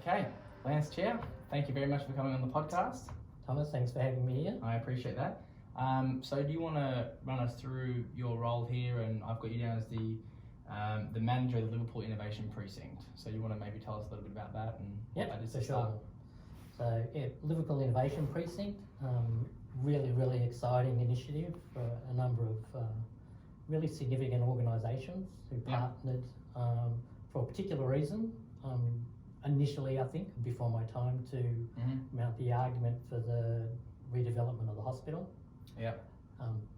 Okay, Lance Chia, thank you very much for coming on the podcast. Thomas, thanks for having me here. I appreciate that. So do you want to run us through your role here? And I've got you down as the manager of the Liverpool Innovation Precinct. So you want to maybe tell us a little bit about that and what that is for to start? sure. So Liverpool Innovation Precinct, really exciting initiative for a number of really significant organisations who partnered for a particular reason. Initially, I think, before my time, to mount the argument for the redevelopment of the hospital.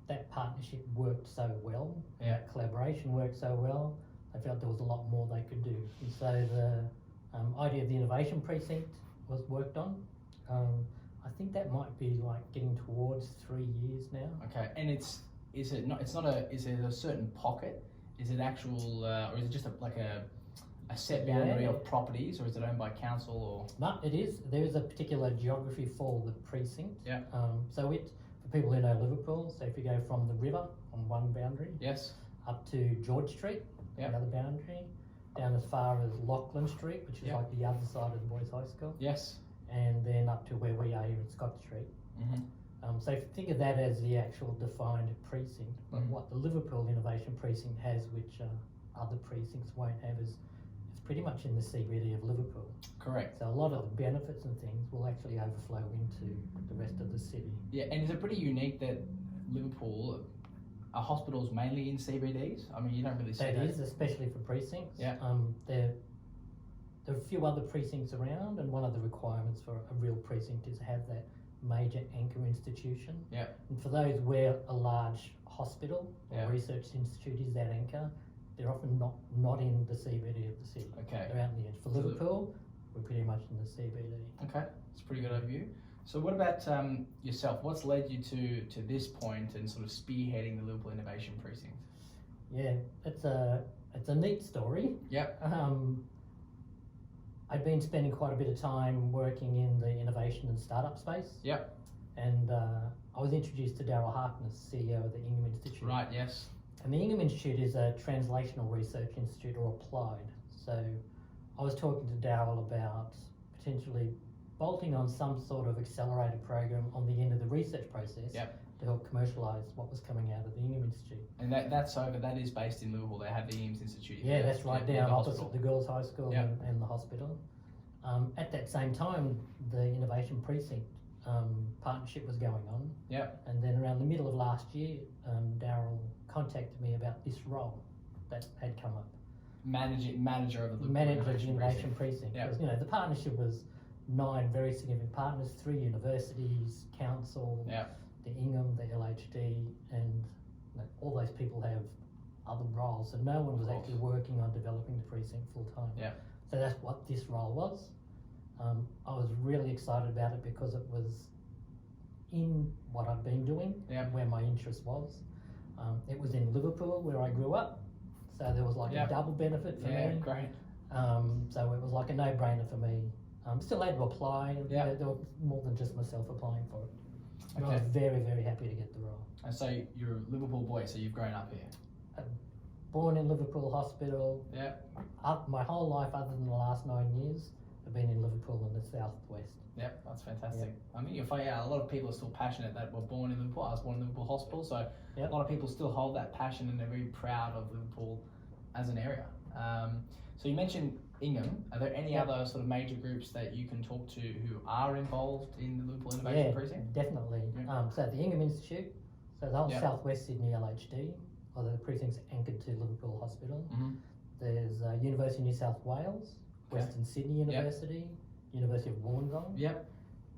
That partnership worked so well, that collaboration worked so well, I felt there was a lot more they could do. And so the idea of the Innovation Precinct was worked on. I think that might be like getting towards 3 years now. Okay, and is it a certain pocket? Is it actual, or is it just a set boundary of properties, or is it owned by council or? No, it is. There is a particular geography for the precinct. So for people who know Liverpool, so if you go from the river on one boundary, up to George Street, the other boundary, down as far as Lachlan Street, which is like the other side of the boys' high school. And then up to where we are here at Scott Street. So if you think of that as the actual defined precinct, but what the Liverpool Innovation Precinct has, which other precincts won't have, is it's pretty much in the CBD of Liverpool. Correct. So a lot of the benefits and things will actually overflow into the rest of the city. Yeah, and is it pretty unique that Liverpool are hospitals mainly in CBDs? I mean, you don't really see that. That is, especially for precincts. There are a few other precincts around, and one of the requirements for a real precinct is to have that major anchor institution. And for those where a large hospital or research institute is that anchor, they're often not in the CBD of the city. They're out in the edge. For Liverpool, we're pretty much in the CBD. Okay, that's a pretty good overview. So what about yourself? What's led you to this point and sort of spearheading the Liverpool Innovation Precinct? Yeah, it's a neat story. I'd been spending quite a bit of time working in the innovation and startup space. And I was introduced to Daryl Harkness, CEO of the Ingham Institute. Right, yes. And the Ingham Institute is a translational research institute, or applied. So I was talking to Daryl about potentially bolting on some sort of accelerated program on the end of the research process to help commercialise what was coming out of the Ingham Institute. And that is based in Liverpool. They have the Ingham Institute. Yeah, that's right, down opposite the girls' high school and the hospital. At that same time, the Innovation Precinct partnership was going on. And then around the middle of last year, Daryl contacted me about this role that had come up. Manager of the Innovation Precinct. Because, the partnership was 9 very significant partners, 3 universities, council, the Ingham, the LHD, and all those people have other roles. So no one was actually working on developing the precinct full time. So that's what this role was. I was really excited about it because it was in what I've been doing, where my interest was. It was in Liverpool, where I grew up. So there was a double benefit for me. Great. So it was like a no-brainer for me. Still had to apply. There were more than just myself applying for it. I was very happy to get the role. And so you're a Liverpool boy, so you've grown up here? Born in Liverpool Hospital. My whole life, other than the last 9 years, I've been in Liverpool in the southwest. That's fantastic. I mean, you'll find out a lot of people are still passionate that were born in Liverpool. I was born in Liverpool Hospital, so a lot of people still hold that passion and they're very proud of Liverpool as an area. So you mentioned Ingham. Are there any other sort of major groups that you can talk to who are involved in the Liverpool Innovation Precinct? Definitely. So the Ingham Institute, so the whole Southwest Sydney LHD, or the precinct's anchored to Liverpool Hospital. There's University of New South Wales, Western Sydney University, University of Wollongong,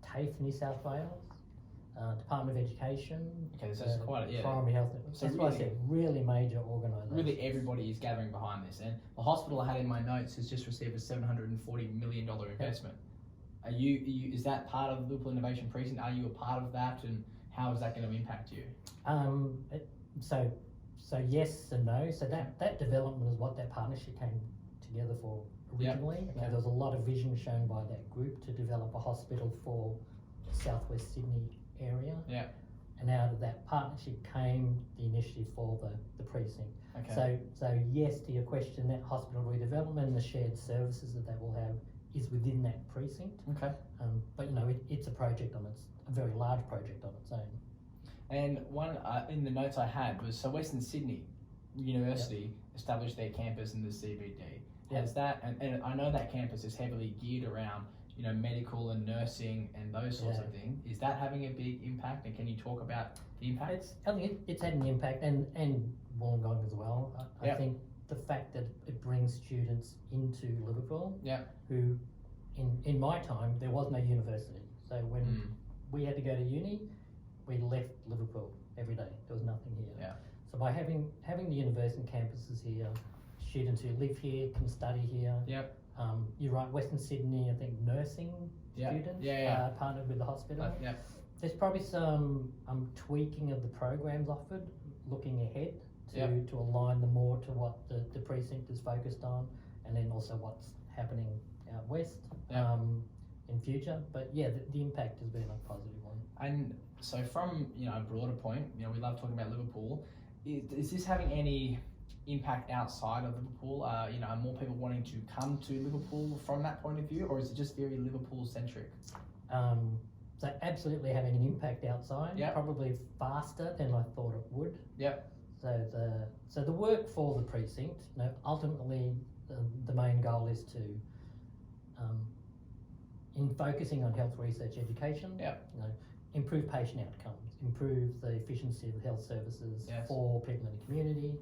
TAFE New South Wales, Department of Education, so quite Primary Health. So that's why I said really major organisations. Really everybody is gathering behind this, and the hospital I had in my notes has just received a $740 million investment. Are you? Is that part of the Liverpool Innovation Precinct? Are you a part of that, and how is that going to impact you? So yes and no. So that development is what that partnership came together for originally. There was a lot of vision shown by that group to develop a hospital for the Southwest Sydney area. And out of that partnership came the initiative for the precinct. So yes, to your question, that hospital redevelopment and the shared services that will have is within that precinct. Okay. But it's a project a very large project on its own. And one in the notes I had was, so Western Sydney University established their campus in the CBD. Has that, and I know that campus is heavily geared around, medical and nursing and those sorts of things. Is that having a big impact? And can you talk about the impact? I think it's had an impact, and Wollongong as well. I think the fact that it brings students into Liverpool, who in my time there was no university. So when we had to go to uni, we left Liverpool every day. There was nothing here. Yeah. So by having the university campuses here, students who live here can study here. Yep. You're right, Western Sydney, I think nursing students partnered with the hospital. There's probably some tweaking of the programs offered, looking ahead to align them more to what the precinct is focused on, and then also what's happening out west in future. But the impact has been a positive one. And so from a broader point, we love talking about Liverpool. Is this having any impact outside of Liverpool? Are more people wanting to come to Liverpool from that point of view, or is it just very Liverpool centric? So absolutely having an impact outside, probably faster than I thought it would. So the work for the precinct, ultimately the main goal is to, in focusing on health research education, improve patient outcomes, improve the efficiency of health services for people in the community,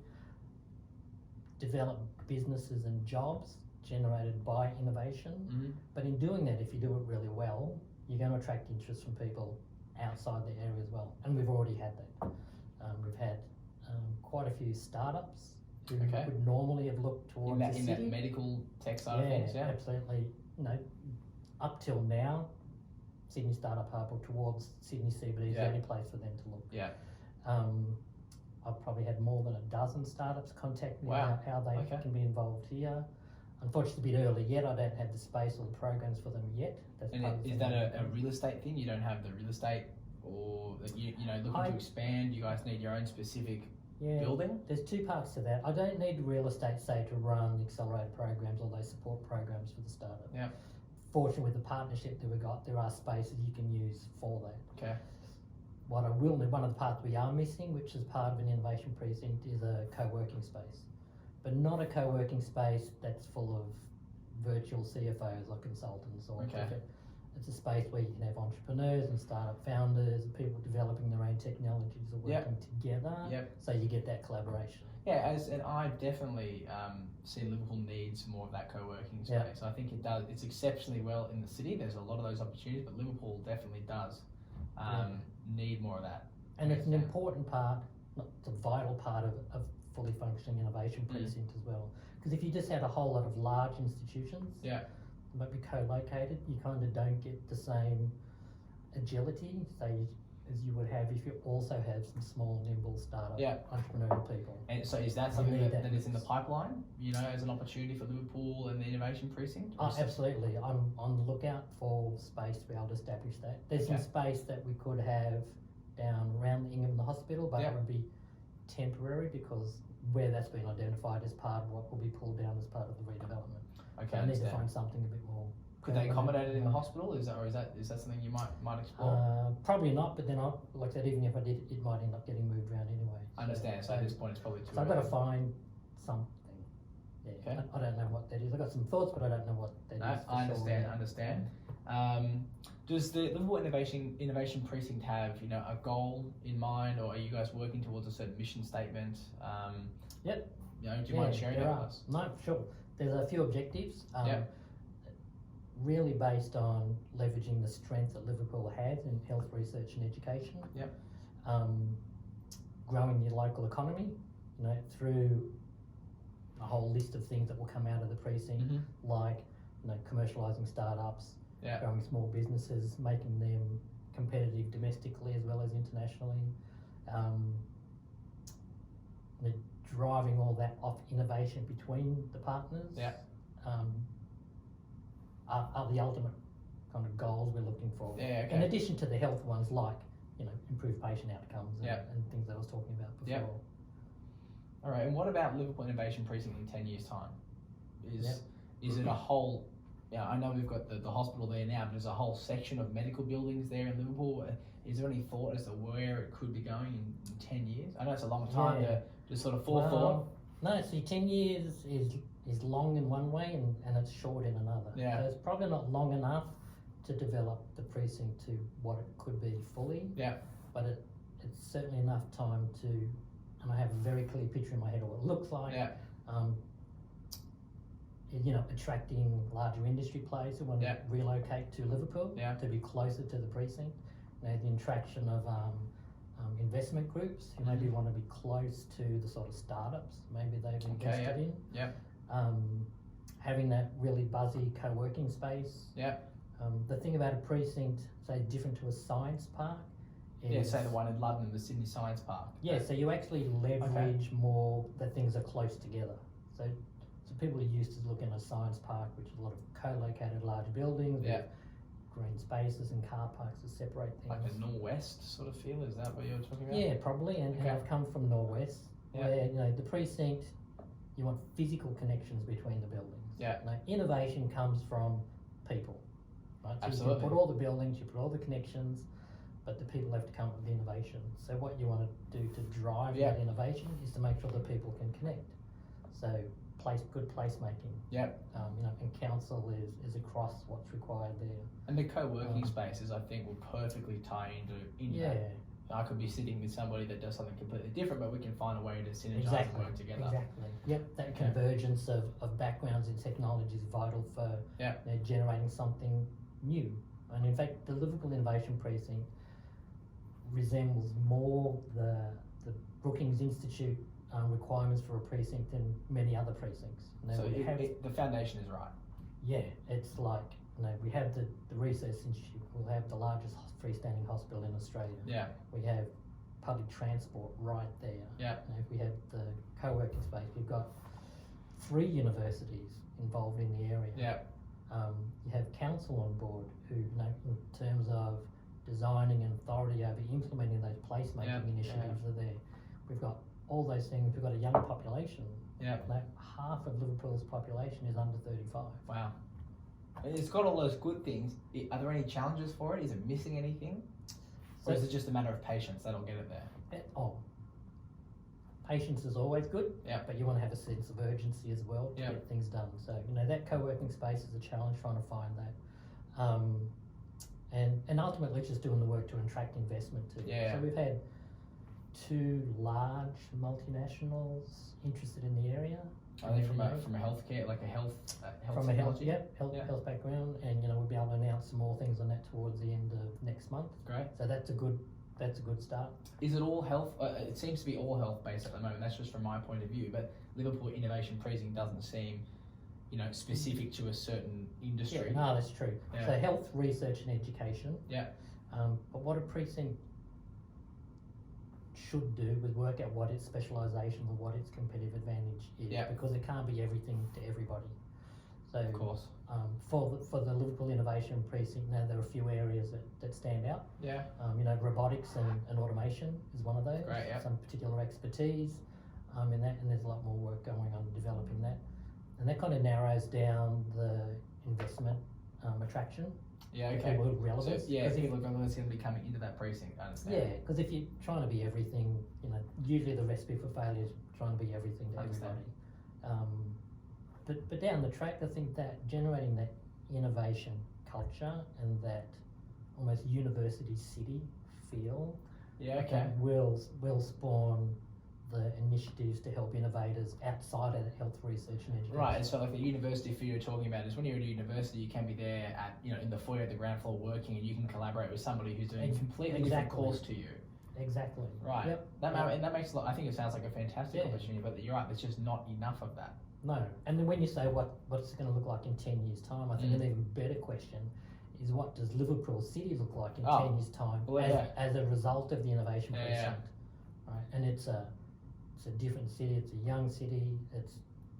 develop businesses and jobs generated by innovation. But in doing that, if you do it really well, you're going to attract interest from people outside the area as well. And we've already had that. We've had quite a few startups who would normally have looked towards the city. In that medical tech side of things, absolutely. Up till now, Sydney Startup Hub or towards Sydney CBD is the only place for them to look. I've probably had more than a dozen startups contact me about how they can be involved here. Unfortunately, a bit early yet. I don't have the space or the programs for them yet. Is that a real estate thing? You don't have the real estate, or looking to expand? You guys need your own specific building? There's two parts to that. I don't need real estate, say, to run the accelerated programs or those support programs for the startup. Fortunately, with the partnership that we got, there are spaces you can use for that. What I will need, one of the parts we are missing, which is part of an innovation precinct, is a co-working space. But not a co-working space that's full of virtual CFOs or consultants or it's a space where you can have entrepreneurs and startup founders and people developing their own technologies or working together, so you get that collaboration. And I definitely see Liverpool needs more of that co-working space. I think it does. It's exceptionally well in the city. There's a lot of those opportunities, but Liverpool definitely does need more of that. And it's an important part, it's a vital part of fully functioning innovation precinct as well. Because if you just had a whole lot of large institutions, might be co-located, you kind of don't get the same agility, say, as you would have if you also have some small, nimble startup entrepreneurial people. And so is that something that is in the pipeline, as an opportunity for Liverpool and the Innovation Precinct? Absolutely. I'm on the lookout for space to be able to establish that. There's some space that we could have down around the Ingham and the hospital, but it would be temporary because where that's been identified as part of what will be pulled down as part of the redevelopment. So I need to find something a bit more. Could they accommodate it in the hospital? Is that something you might explore? Probably not, but then like I said, even if I did, it might end up getting moved around anyway. I understand. So at this point, it's probably too. So I've got to find something. I don't know what that is. I've got some thoughts, but I don't know what that is. I understand. Does the Liverpool Innovation Precinct have a goal in mind, or are you guys working towards a certain mission statement? Do you mind sharing that with us? No, sure. There's a few objectives. Really based on leveraging the strength that Liverpool has in health research and education. Growing the local economy, through a whole list of things that will come out of the precinct, like commercialising startups, growing small businesses, making them competitive domestically as well as internationally, driving all that off innovation between the partners. Are the ultimate kind of goals we're looking for. In addition to the health ones, like improved patient outcomes and things that I was talking about before. All right, and what about Liverpool Innovation Precinct in 10 years' time? Is it a whole yeah, I know we've got the hospital there now, but there's a whole section of medical buildings there in Liverpool. Is there any thought as to where it could be going in 10 years? I know it's a long time to sort of fall forward. No, see, 10 years is long in one way and it's short in another. Yeah. So it's probably not long enough to develop the precinct to what it could be fully. Yeah. But it's certainly enough time to, and I have a very clear picture in my head of what it looks like. Yeah. Attracting larger industry players who want to relocate to Liverpool to be closer to the precinct. The attraction of investment groups who maybe want to be close to the sort of startups maybe they've invested in. Yeah. Having that really buzzy co-working space. Yeah. The thing about a precinct, say different to a science park, is say the one in London, the Sydney Science Park. Yeah, so you actually leverage more that things are close together. So people are used to looking at a science park, which is a lot of co-located large buildings with green spaces and car parks that separate things. Like a northwest sort of feel, is that what you're talking about? Yeah, probably, and I've come from Norwest, where the precinct, you want physical connections between the buildings. Yeah. Now, innovation comes from people, right? So Absolutely. you can put all the buildings, you put all the connections, but the people have to come up with the innovation. So what you want to do to drive that innovation is to make sure that people can connect. So good placemaking. Yep. And council is across what's required there. And the co-working spaces, I think, will perfectly tie into that. I could be sitting with somebody that does something completely different, but we can find a way to synergize and work together. Exactly. Yep. That convergence of backgrounds in technology is vital for generating something new. And in fact, the Liverpool Innovation Precinct resembles more the Brookings Institute requirements for a precinct than many other precincts. So the foundation is right. Yeah, it's like, we have the Research Institute, we'll have the largest freestanding hospital in Australia. Yeah. We have public transport right there. Yeah. If we have the co-working space, we've got 3 universities involved in the area. Yeah. You have council on board who, in terms of designing and authority over implementing those placemaking initiatives are there. We've got all those things. We've got a young population. Yeah. Half of Liverpool's population is under 35. Wow. It's got all those good things. Are there any challenges for it? Is it missing anything? Or is it just a matter of patience that'll get it there? Patience is always good, Yeah. but you want to have a sense of urgency as well to get things done. So, that co-working space is a challenge, trying to find that. And ultimately just doing the work to attract investment too. Yeah. So we've had 2 large multinationals interested in the area. Are they from a healthcare, like a health from a health, technology? health background, and we'll be able to announce some more things on that towards the end of next month. Great. So that's a good start. Is it all health? It seems to be all health based at the moment. That's just from my point of view. But Liverpool Innovation Precinct doesn't seem, specific to a certain industry. Yeah, no, that's true. Yeah. So health, research, and education. Yeah. But what a precinct should do is work out what its specialisation or what its competitive advantage is, because it can't be everything to everybody. So, of course, for the Liverpool Innovation Precinct, now there are a few areas that stand out. Yeah. Robotics and automation is one of those. Great. Yeah. Some particular expertise in that, and there's a lot more work going on developing that, and that kind of narrows down the investment attraction. Yeah, okay. People with relevance. So, people are going to be coming into that precinct, I understand. Yeah, because if you're trying to be everything, usually the recipe for failure is trying to be everything to everybody. But down the track, I think that generating that innovation culture and that almost university city feel will spawn the initiatives to help innovators outside of health research and education. Right, so like the university feel you're talking about is when you're at a university, you can be there at in the foyer at the ground floor working, and you can collaborate with somebody who's doing a completely different course to you. Exactly. Right. Yep. That makes a lot. I think it sounds like a fantastic opportunity, but you're right. There's just not enough of that. No, and then when you say what's it going to look like in 10 years' time, I think an even better question is what does Liverpool City look like in 10 years' time as a result of the innovation precinct? Right, and it's a different city. It's a young city. It's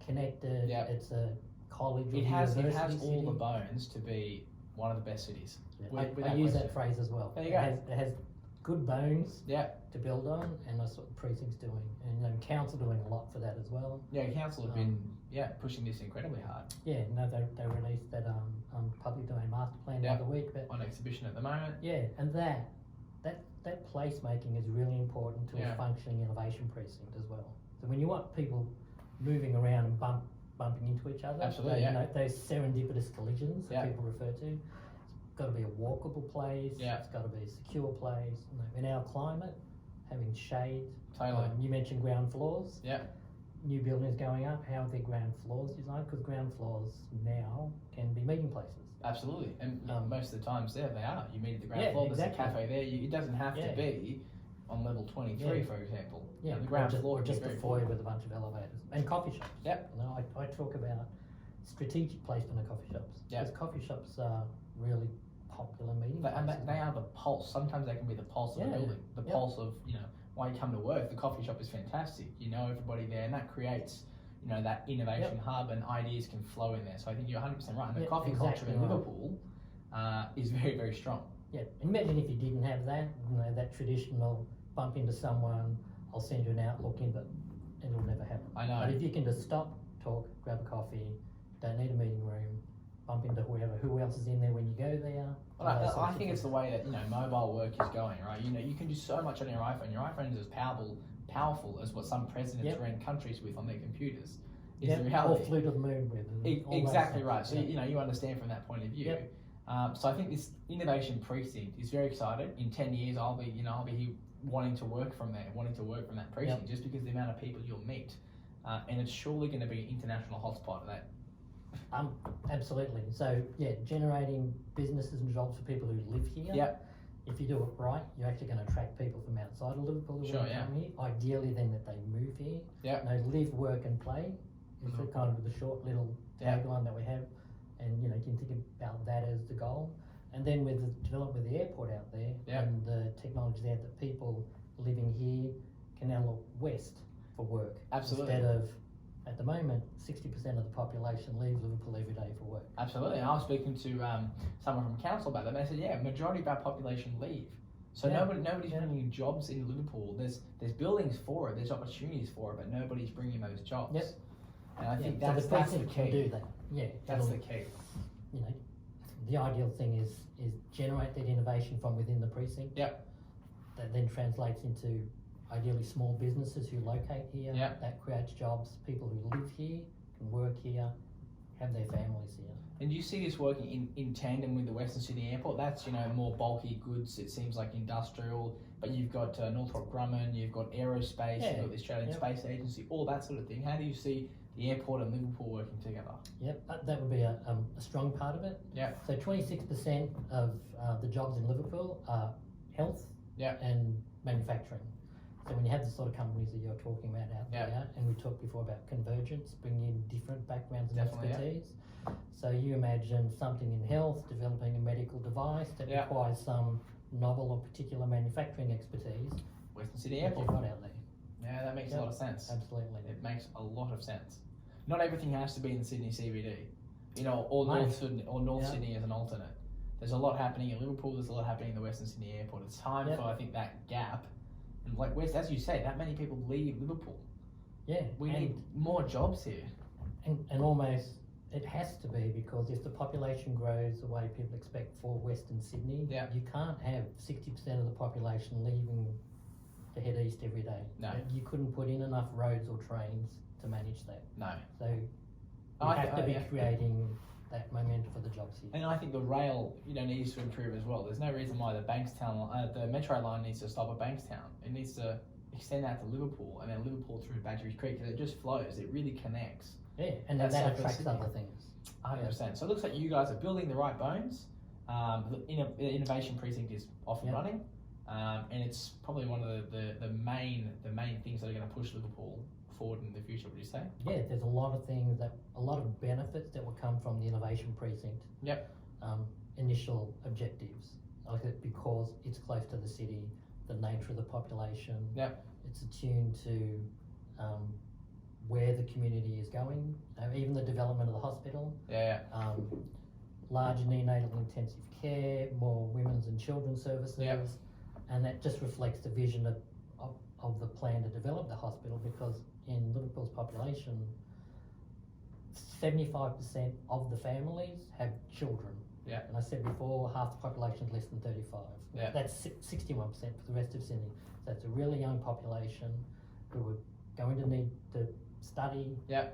connected. It's a college. It has all the bones to be one of the best cities. Yeah. I use that phrase as well. There you go. It has good bones to build on, and that's what the precinct's doing, and council doing a lot for that as well. Yeah, council have been pushing this incredibly hard. Yeah, no, they released that public domain master plan the other week. But on exhibition at the moment. yeah, and that placemaking is really important to a functioning innovation precinct as well. So when you want people moving around and bumping into each other, absolutely, those serendipitous collisions that people refer to, it's got to be a walkable place. It's got to be a secure place. In our climate, having shade. Totally. You mentioned ground floors. Yeah. New buildings going up, how are their ground floors designed? Because ground floors now can be meeting places. Absolutely, and most of the times they are. You meet at the ground floor, there's a cafe there. It doesn't have to be on level 23, for example. Yeah, the ground floor or just a foyer with a bunch of elevators. And coffee shops. Yep. You know, I talk about strategic placement of coffee shops. Yep. Because coffee shops are really popular meeting places. And they are the pulse. Sometimes they can be the pulse of the building. The pulse of, why you come to work. The coffee shop is fantastic. You know everybody there, and that creates, that innovation hub, and ideas can flow in there. So I think you're 100% right. And the coffee culture in Liverpool is very, very strong. Yeah, imagine if you didn't have that, that traditional bump into someone, I'll send you an Outlook in, but it'll never happen. I know. But if you can just stop, talk, grab a coffee, don't need a meeting room, bump into who else is in there when you go there. Well, I think it's the way that mobile work is going, right? You can do so much on your iPhone. Your iPhone is as powerful as what some presidents ran countries with on their computers. Is the reality. Or flew to the moon with. Exactly right. So you understand from that point of view. So I think this innovation precinct is very excited. In 10 years, I'll be here wanting to work from there, wanting to work from that precinct, just because the amount of people you'll meet, and it's surely going to be an international hotspot of that. Absolutely. So generating businesses and jobs for people who live here. If you do it right, you're actually going to attract people from outside of Liverpool who want to come here. Ideally, then that they move here. Live, work, and play is the kind of the short little tagline that we have, and you can think about that as the goal. And then with the development of the airport out there and the technology there, that people living here can now look west for work. Absolutely. Instead of, at the moment, 60% of the population leaves Liverpool every day for work. Absolutely. And I was speaking to someone from council about that. They said, majority of our population leave. So nobody's bringing jobs in Liverpool. There's buildings for it, there's opportunities for it, but nobody's bringing those jobs. And I think that's the key. Can do that. That's the key. The ideal thing is generate that innovation from within the precinct. That then translates into ideally small businesses who locate here. That creates jobs. People who live here can work here, have their families here. And do you see this working in tandem with the Western Sydney Airport? That's more bulky goods. It seems like industrial, but you've got Northrop Grumman, you've got aerospace, you've got the Australian Space Agency, all that sort of thing. How do you see the airport and Liverpool working together? That would be a strong part of it. So 26% of the jobs in Liverpool are health and manufacturing. So when you have the sort of companies that you're talking about out there, and we talked before about convergence, bringing in different backgrounds and expertise. So you imagine something in health, developing a medical device that requires some novel or particular manufacturing expertise. Western Sydney Airport. You've got out there. Yeah, that makes a lot of sense. Absolutely. It makes a lot of sense. Not everything has to be in the Sydney CBD, or North Sydney as an alternate. There's a lot happening in Liverpool, there's a lot happening in the Western Sydney Airport. It's time for, I think, that gap. And like West, as you say, that many people leave Liverpool. We need more jobs here. And almost, it has to be, because if the population grows the way people expect for Western Sydney, you can't have 60% of the population leaving to head east every day. No. You couldn't put in enough roads or trains to manage that. No. So you have to be creating that momentum for the jobs here. And I think the rail, needs to improve as well. There's no reason why the metro line needs to stop at Bankstown. It needs to extend out to Liverpool, and then Liverpool through Badgerys Creek, because it just flows. It really connects. And that attracts other things. 100%. So it looks like you guys are building the right bones. The Innovation Precinct is off and running, and it's probably one of the main things that are going to push Liverpool forward in the future, would you say? There's a lot of things, a lot of benefits that will come from the Innovation Precinct. Initial objectives, because it's close to the city, the nature of the population. It's attuned to where the community is going, even the development of the hospital. Large neonatal intensive care, more women's and children's services, and that just reflects the vision of the plan to develop the hospital, because in Liverpool's population, 75% of the families have children. Yeah. And I said before, half the population is less than 35. Yeah. That's 61% for the rest of Sydney. So it's a really young population who are going to need to study, Yeah.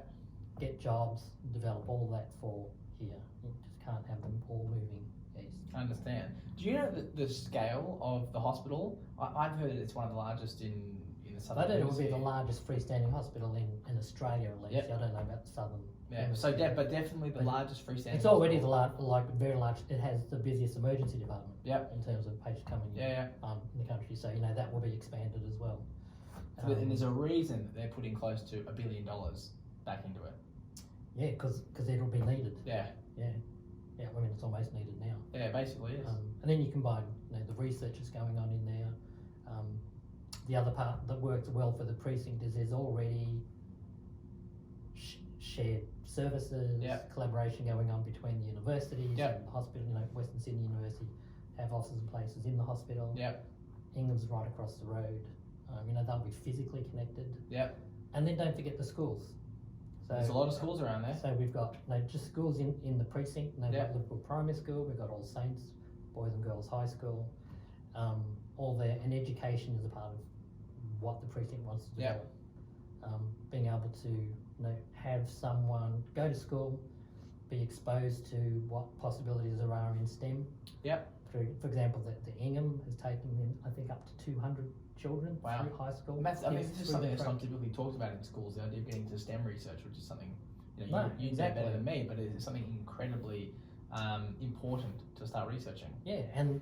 get jobs, develop all that for here. You just can't have them all moving east. I understand. Do you know the scale of the hospital? I've heard it's one of the largest in the southern I don't know, it would be hemisphere. the largest freestanding hospital in Australia at least. Yep. I don't know about the southern. Yeah. hemisphere. So, but definitely the But largest freestanding. It's already hospital. very large. It has the busiest emergency department. Yep. In terms of patients coming in. Yeah. In the country, so that will be expanded as well. And there's a reason that they're putting close to $1 billion back into it. Yeah, because it'll be needed. Yeah. Yeah, I mean it's almost needed now. Yeah, basically it is. And then you combine the research that's going on in there. The other part that works well for the precinct is there's already shared services, collaboration going on between the universities and the hospital. Western Sydney University have offices and places in the hospital. Yep. Ingham's right across the road. They'll be physically connected. Yep. And then don't forget the schools. So there's a lot of schools around there. So we've got just schools in the precinct. We've got Liverpool Primary School, we've got All Saints Boys and Girls High School, all there, and education is a part of what the precinct wants to develop. Being able to have someone go to school, be exposed to what possibilities there are in STEM. Yep. Through, for example, the Ingham has taken in, I think, up to 200 children through high school. And that's, Kids this is through something their that's not program. typically talked about in schools, the idea of getting to STEM research, which is something, you No, know exactly. better than me, but it's something incredibly important to start researching. Yeah, and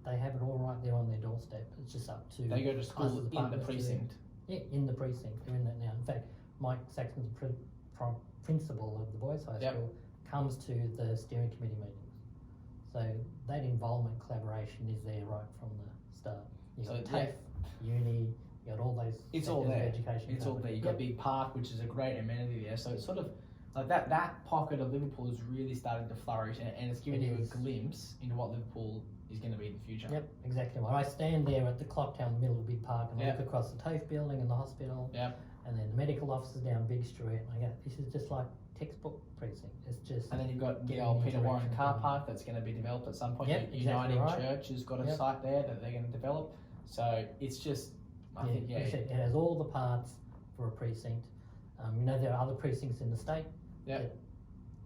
they have it all right there on their doorstep. It's just up to They go to school in the departments precinct. Yeah, in the precinct. They're in that now. In fact, Mike Saxon's principal of the Boys High School comes to the steering committee meetings. So that involvement, collaboration is there right from the start. You've got TAFE, uni, you got all those It's all sectors of there. education. It's all there. You've got a big park, which is a great amenity there. So it's sort of like that pocket of Liverpool is really starting to flourish, and it's giving you a glimpse into what Liverpool is going to be in the future. Yep, exactly right. I stand there at the clock tower in the middle of the big park and I look across the TAFE building and the hospital. Yep. And then the medical offices down Big Street. And I go, this is just like textbook precinct. It's just. And then you've got the getting old Peter Warren interaction car going. park that's going to be developed at some point. Yep, Uniting exactly right. Church has got a site there that they're going to develop. So it's just, I think, it has all the parts for a precinct. There are other precincts in the state that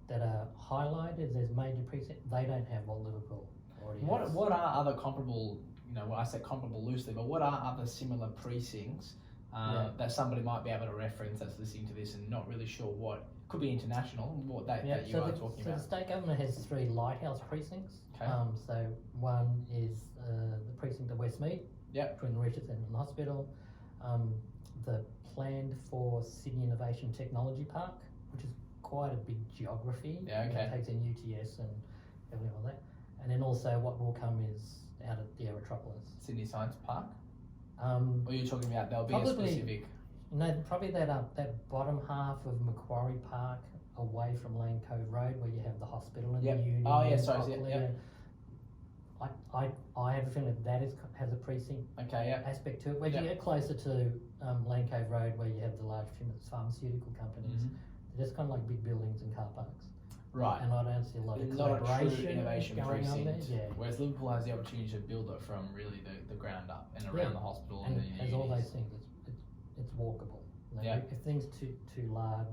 are highlighted as major precincts. They don't have what Liverpool already has. What are other comparable, well, I say comparable loosely, but what are other similar precincts that somebody might be able to reference that's listening to this and not really sure what, could be international, what that you are talking about? So the state government has 3 lighthouse precincts. Okay. So one is the precinct of Westmead, between the research centre and the hospital. The planned for Sydney Innovation Technology Park, which is quite a big geography. It takes in UTS and everything like that. And then also what will come is out at the Aerotropolis. Sydney Science Park? Or you're talking about there'll be a specific... Probably that bottom half of Macquarie Park away from Lane Cove Road where you have the hospital and the uni. Oh yeah, sorry, I have a feeling that has a precinct aspect to it. Where you get closer to Lane Cove Road where you have the large pharmaceutical companies, they're just kind of like big buildings and car parks. Right. And I don't see a lot of not a true collaboration innovation going on there. precinct. Whereas Liverpool has the opportunity to build it from really the ground up and around the hospital and the has all those things. It's walkable. If things too large,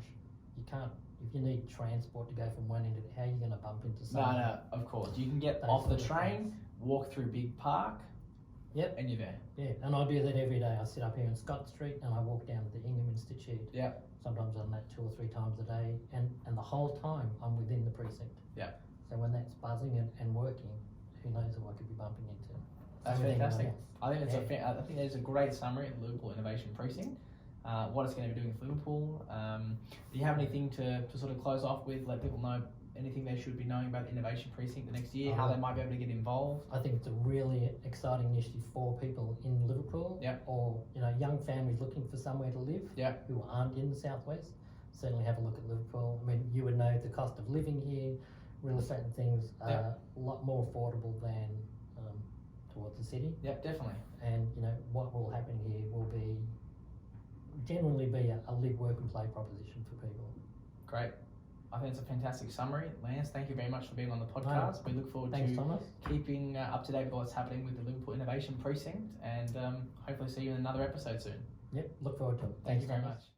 you can't. If you need transport to go from one end to how are you going to bump into someone? No, of course. You can get off the train, walk through Big Park, and you're there. Yeah, and I do that every day. I sit up here in Scott Street and I walk down to the Ingham Institute. Sometimes I'm that 2 or 3 times a day, and the whole time I'm within the precinct. So when that's buzzing and working, who knows who I could be bumping into? That's fantastic. I think I think there's a great summary of the Liverpool Innovation Precinct. What it's going to be doing for Liverpool. Do you have anything to sort of close off with? Let people know anything they should be knowing about the Innovation Precinct the next year, how they might be able to get involved? I think it's a really exciting initiative for people in Liverpool or young families looking for somewhere to live who aren't in the southwest. Certainly have a look at Liverpool. I mean, you would know the cost of living here, real estate and things are a lot more affordable than towards the city. Definitely. And what will happen here will generally be a live, work and play proposition for people. Great. I think it's a fantastic summary. Lance, thank you very much for being on the podcast. We look forward Thanks, to Thomas. keeping up to date with what's happening with the Liverpool Innovation Precinct, and hopefully see you in another episode soon. Yep, look forward to it. Thank Thanks, you very Thomas. much.